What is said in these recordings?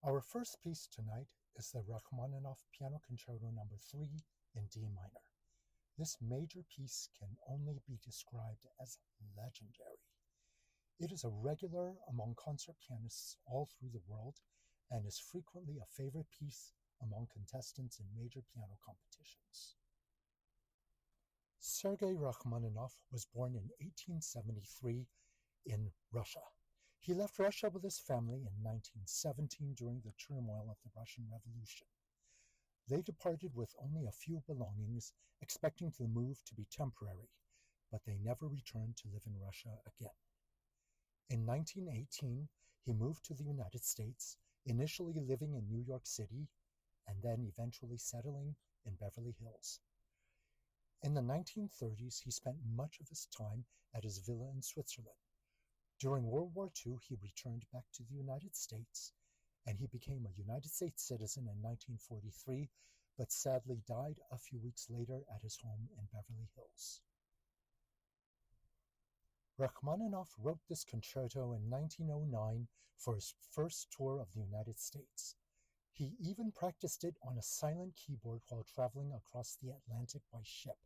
Our first piece tonight is the Rachmaninoff Piano Concerto No. 3 in D minor. This major piece can only be described as legendary. It is a regular among concert pianists all through the world and is frequently a favorite piece among contestants in major piano competitions. Sergei Rachmaninoff was born in 1873 in Russia. He left Russia with his family in 1917 during the turmoil of the Russian Revolution. They departed with only a few belongings, expecting the move to be temporary, but they never returned to live in Russia again. In 1918, he moved to the United States, initially living in New York City, and then eventually settling in Beverly Hills. In the 1930s, he spent much of his time at his villa in Switzerland. During World War II, he returned back to the United States, and he became a United States citizen in 1943, but sadly died a few weeks later at his home in Beverly Hills. Rachmaninoff wrote this concerto in 1909 for his first tour of the United States. He even practiced it on a silent keyboard while traveling across the Atlantic by ship.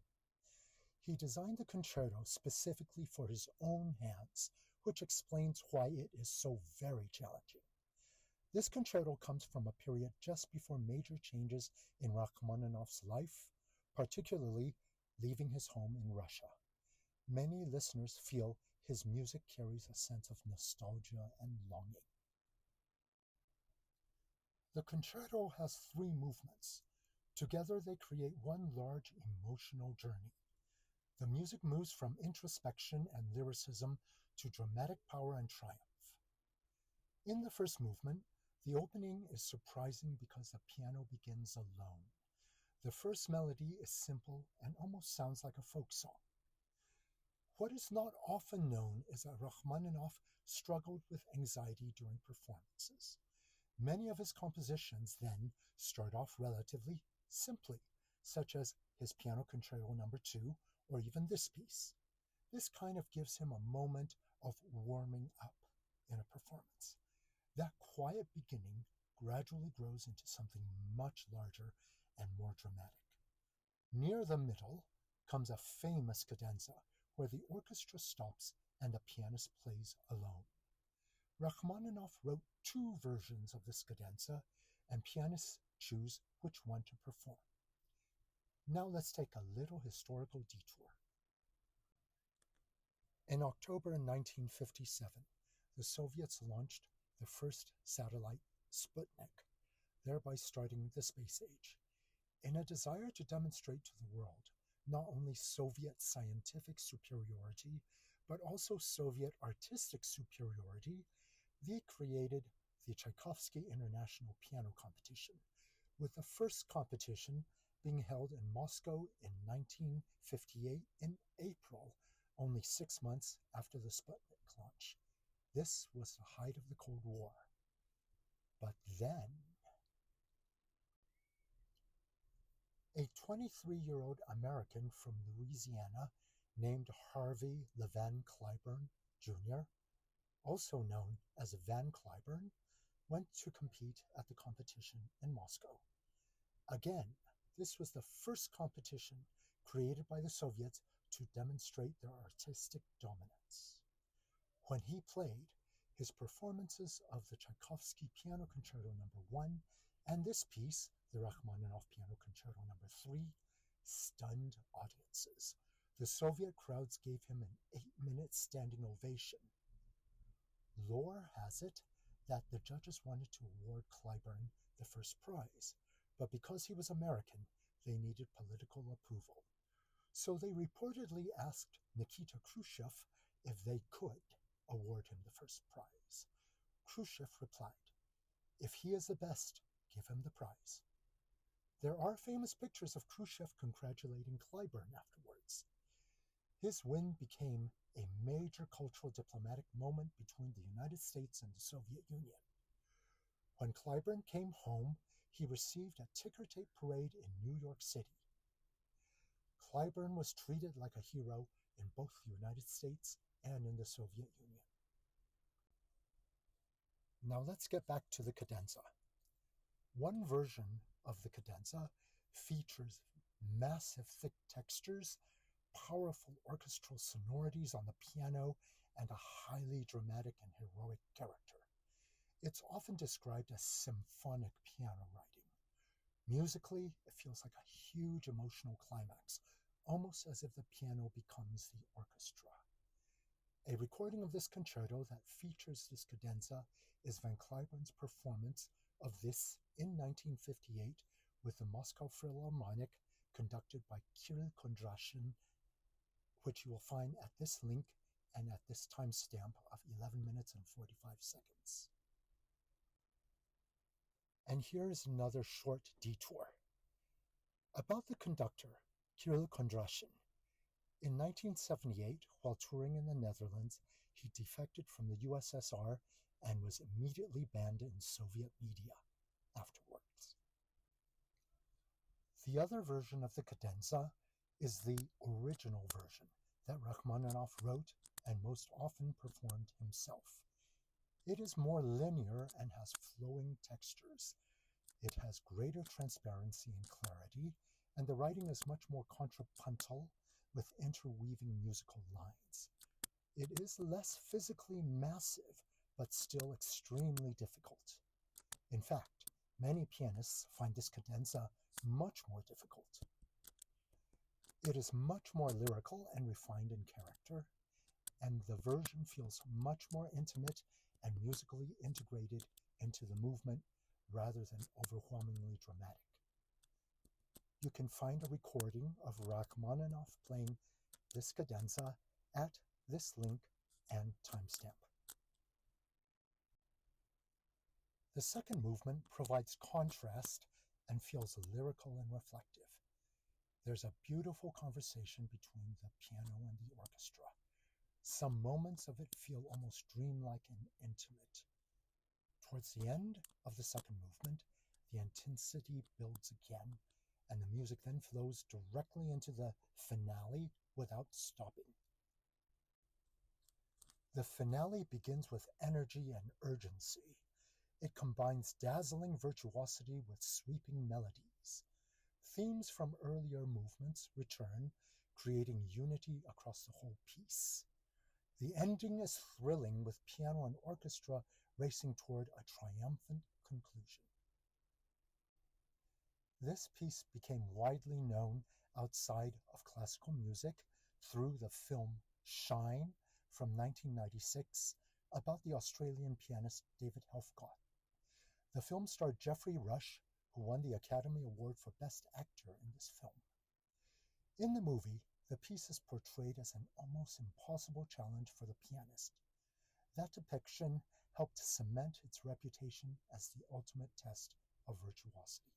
He designed the concerto specifically for his own hands, which explains why it is so very challenging. This concerto comes from a period just before major changes in Rachmaninoff's life, particularly leaving his home in Russia. Many listeners feel his music carries a sense of nostalgia and longing. The concerto has 3 movements. Together they create one large emotional journey. The music moves from introspection and lyricism to dramatic power and triumph. In the first movement, the opening is surprising because the piano begins alone. The first melody is simple and almost sounds like a folk song. What is not often known is that Rachmaninoff struggled with anxiety during performances. Many of his compositions then start off relatively simply, such as his Piano Concerto No. 2, or even this piece. This kind of gives him a moment of warming up in a performance. That quiet beginning gradually grows into something much larger and more dramatic. Near the middle comes a famous cadenza, where the orchestra stops and the pianist plays alone. Rachmaninoff wrote 2 versions of this cadenza, and pianists choose which one to perform. Now let's take a little historical detour. In October 1957, the Soviets launched the first satellite, Sputnik, thereby starting the space age. In a desire to demonstrate to the world not only Soviet scientific superiority, but also Soviet artistic superiority, they created the Tchaikovsky International Piano Competition, with the first competition being held in Moscow in 1958 in April, only 6 months after the Sputnik launch. This was the height of the Cold War. But then, a 23-year-old American from Louisiana named Harvey LeVan Cliburn, Jr., also known as Van Cliburn, went to compete at the competition in Moscow. Again, this was the first competition created by the Soviets to demonstrate their artistic dominance. When he played, his performances of the Tchaikovsky Piano Concerto No. 1 and this piece, the Rachmaninoff Piano Concerto No. 3, stunned audiences. The Soviet crowds gave him an 8-minute standing ovation. Lore has it that the judges wanted to award Cliburn the first prize, but because he was American, they needed political approval. So they reportedly asked Nikita Khrushchev if they could award him the first prize. Khrushchev replied, "If he is the best, give him the prize." There are famous pictures of Khrushchev congratulating Cliburn afterwards. His win became a major cultural diplomatic moment between the United States and the Soviet Union. When Cliburn came home, he received a ticker tape parade in New York City. Cliburn was treated like a hero in both the United States and in the Soviet Union. Now let's get back to the cadenza. One version of the cadenza features massive thick textures, powerful orchestral sonorities on the piano, and a highly dramatic and heroic character. It's often described as symphonic piano writing. Musically, it feels like a huge emotional climax, almost as if the piano becomes the orchestra. A recording of this concerto that features this cadenza is Van Cliburn's performance of this in 1958 with the Moscow Philharmonic, conducted by Kirill Kondrashin, which you will find at this link and at this timestamp of 11 minutes and 45 seconds. And here is another short detour. About the conductor, Kirill Kondrashin. In 1978, while touring in the Netherlands, he defected from the U.S.A. and was immediately banned in Soviet media afterwards. The other version of the cadenza is the original version that Rachmaninoff wrote and most often performed himself. It is more linear and has flowing textures. It has greater transparency and clarity, and the writing is much more contrapuntal with interweaving musical lines. It is less physically massive, but still extremely difficult. In fact, many pianists find this cadenza much more difficult. It is much more lyrical and refined in character, and the version feels much more intimate and musically integrated into the movement rather than overwhelmingly dramatic. You can find a recording of Rachmaninoff playing this cadenza at this link and timestamp. The second movement provides contrast and feels lyrical and reflective. There's a beautiful conversation between the piano and the orchestra. Some moments of it feel almost dreamlike and intimate. Towards the end of the second movement, the intensity builds again, and the music then flows directly into the finale without stopping. The finale begins with energy and urgency. It combines dazzling virtuosity with sweeping melodies. Themes from earlier movements return, creating unity across the whole piece. The ending is thrilling, with piano and orchestra racing toward a triumphant conclusion. This piece became widely known outside of classical music through the film Shine from 1996 about the Australian pianist David Helfgott. The film starred Geoffrey Rush, who won the Academy Award for Best Actor in this film. In the movie, the piece is portrayed as an almost impossible challenge for the pianist. That depiction helped cement its reputation as the ultimate test of virtuosity.